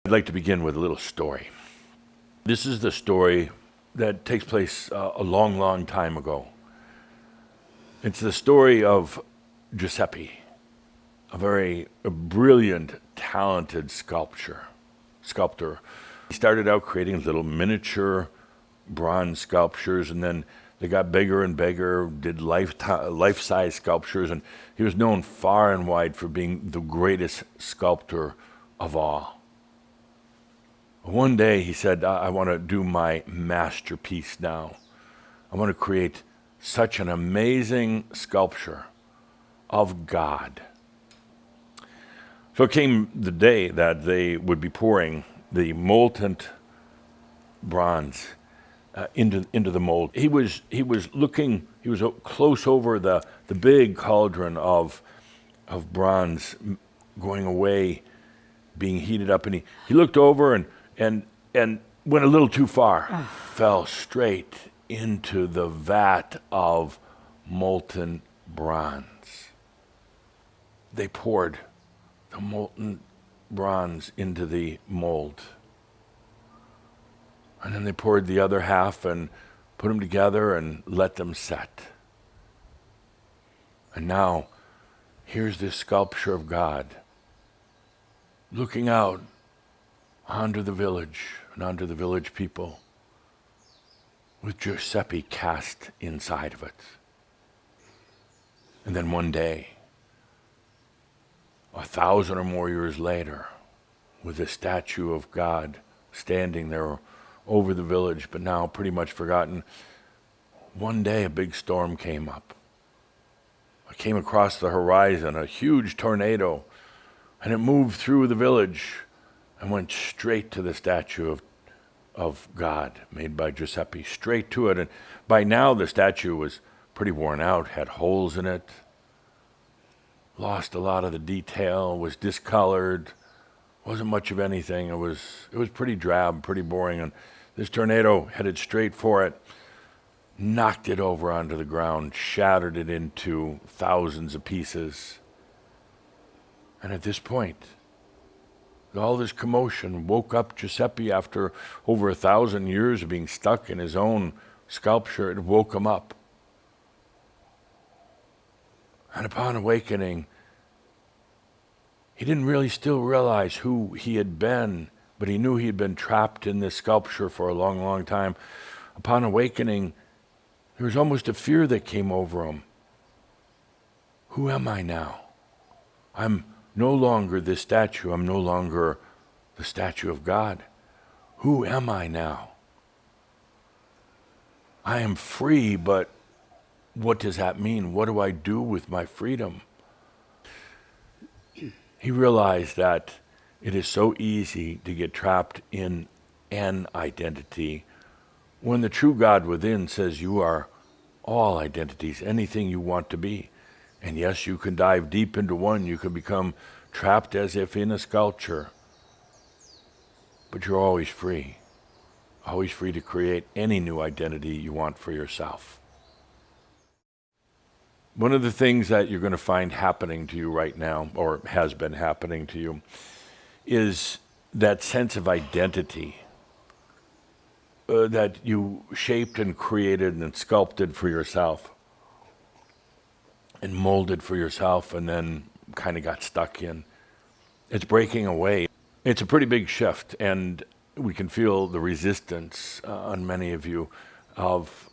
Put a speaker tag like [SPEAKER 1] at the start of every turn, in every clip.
[SPEAKER 1] I'd like to begin with a little story. This is the story that takes place a long, long time ago. It's the story of Giuseppe, a brilliant, talented sculptor. He started out creating little miniature bronze sculptures, and then they got bigger and bigger, did life-size sculptures, and he was known far and wide for being the greatest sculptor of all. One day he said, I want to do my masterpiece now. I want to create such an amazing sculpture of God. So it came the day that they would be pouring the molten bronze into the mold. He was close over the big cauldron of bronze going away, being heated up, and he looked over and went a little too far, fell straight into the vat of molten bronze. They poured the molten bronze into the mold. And then they poured the other half and put them together and let them set. And now, here's this sculpture of God looking out onto the village and onto the village people with Giuseppe cast inside of it. And then one day, 1,000 or more years later, with the statue of God standing there over the village, but now pretty much forgotten, one day a big storm came up. It came across the horizon, a huge tornado, and it moved through the village and went straight to the statue of God made by Giuseppe, straight to it. And by now the statue was pretty worn out, had holes in it, lost a lot of the detail, was discolored, wasn't much of anything. It was pretty drab, pretty boring. And this tornado headed straight for it, knocked it over onto the ground, shattered it into thousands of pieces. And at this point, all this commotion woke up Giuseppe after over 1,000 years of being stuck in his own sculpture. It woke him up. And upon awakening, he didn't really still realize who he had been, but he knew he had been trapped in this sculpture for a long, long time. Upon awakening, there was almost a fear that came over him. Who am I now? I'm no longer this statue. I'm no longer the statue of God. Who am I now? I am free, but what does that mean? What do I do with my freedom? He realized that it is so easy to get trapped in an identity when the true God within says you are all identities, anything you want to be. And yes, you can dive deep into one. You can become trapped as if in a sculpture. But you're always free to create any new identity you want for yourself. One of the things that you're going to find happening to you right now, or has been happening to you, is that sense of identity that you shaped and created and sculpted for yourself and molded for yourself and then kind of got stuck in. It's breaking away. It's a pretty big shift, and we can feel the resistance on many of you of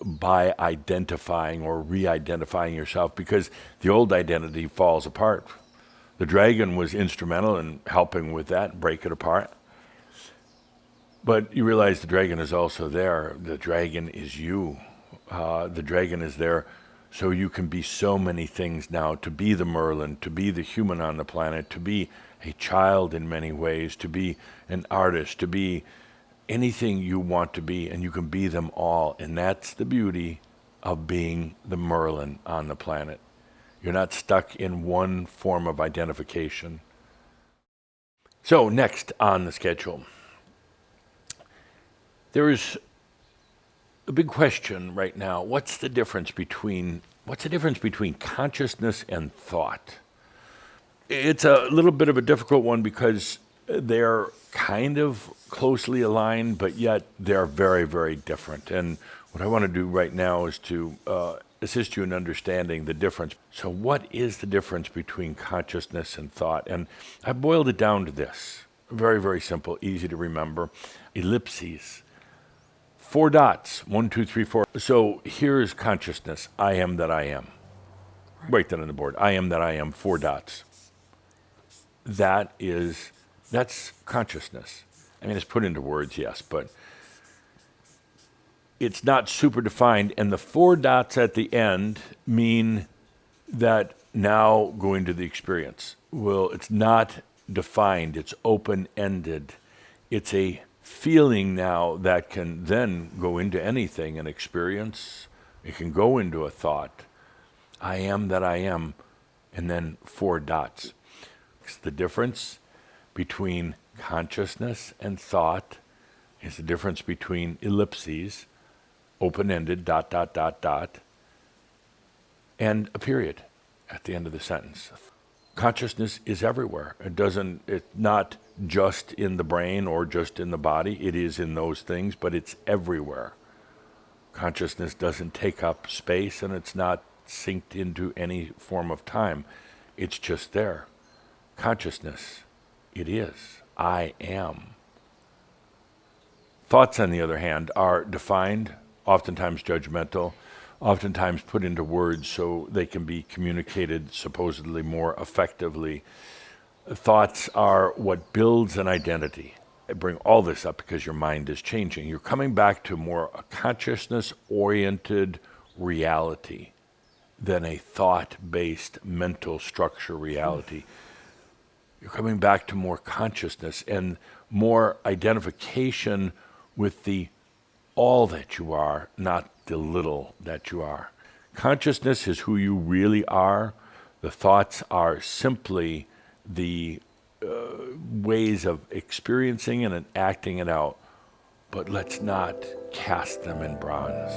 [SPEAKER 1] by identifying or re-identifying yourself, because the old identity falls apart. The dragon was instrumental in helping with that, break it apart. But you realize the dragon is also there. The dragon is you. The dragon is there so you can be so many things now, to be the Merlin, to be the human on the planet, to be a child in many ways, to be an artist, to be anything you want to be, and you can be them all. And that's the beauty of being the Merlin on the planet. You're not stuck in one form of identification. So next on the schedule, there is a big question right now. What's the difference between consciousness and thought? It's a little bit of a difficult one because they're kind of closely aligned, but yet they're very, very different. And what I want to do right now is to assist you in understanding the difference. So, what is the difference between consciousness and thought? And I boiled it down to this very, very simple, easy to remember ellipses. 4 dots, 1, 2, 3, 4. So here's consciousness. I am that I am. Write that on the board. I am that I am, 4 dots. That's consciousness. I mean, it's put into words, yes, but it's not super defined. And the 4 dots at the end mean that now going to the experience. Well, it's not defined, it's open-ended. It's a feeling now that can then go into anything, an experience. It can go into a thought. I am that I am, and then 4 dots. It's the difference between consciousness and thought is the difference between ellipses, open-ended, dot, dot, dot, dot, and a period at the end of the sentence. Consciousness is everywhere. It's not just in the brain or just in the body. It is in those things, but it's everywhere. Consciousness doesn't take up space and it's not synced into any form of time. It's just there. Consciousness, it is. I am. Thoughts, on the other hand, are defined, oftentimes judgmental, oftentimes put into words so they can be communicated supposedly more effectively. Thoughts are what builds an identity. I bring all this up because your mind is changing. You're coming back to more a consciousness-oriented reality than a thought-based mental structure reality. You're coming back to more consciousness and more identification with the all that you are, not the little that you are. Consciousness is who you really are. The thoughts are simply the ways of experiencing it and acting it out. But let's not cast them in bronze.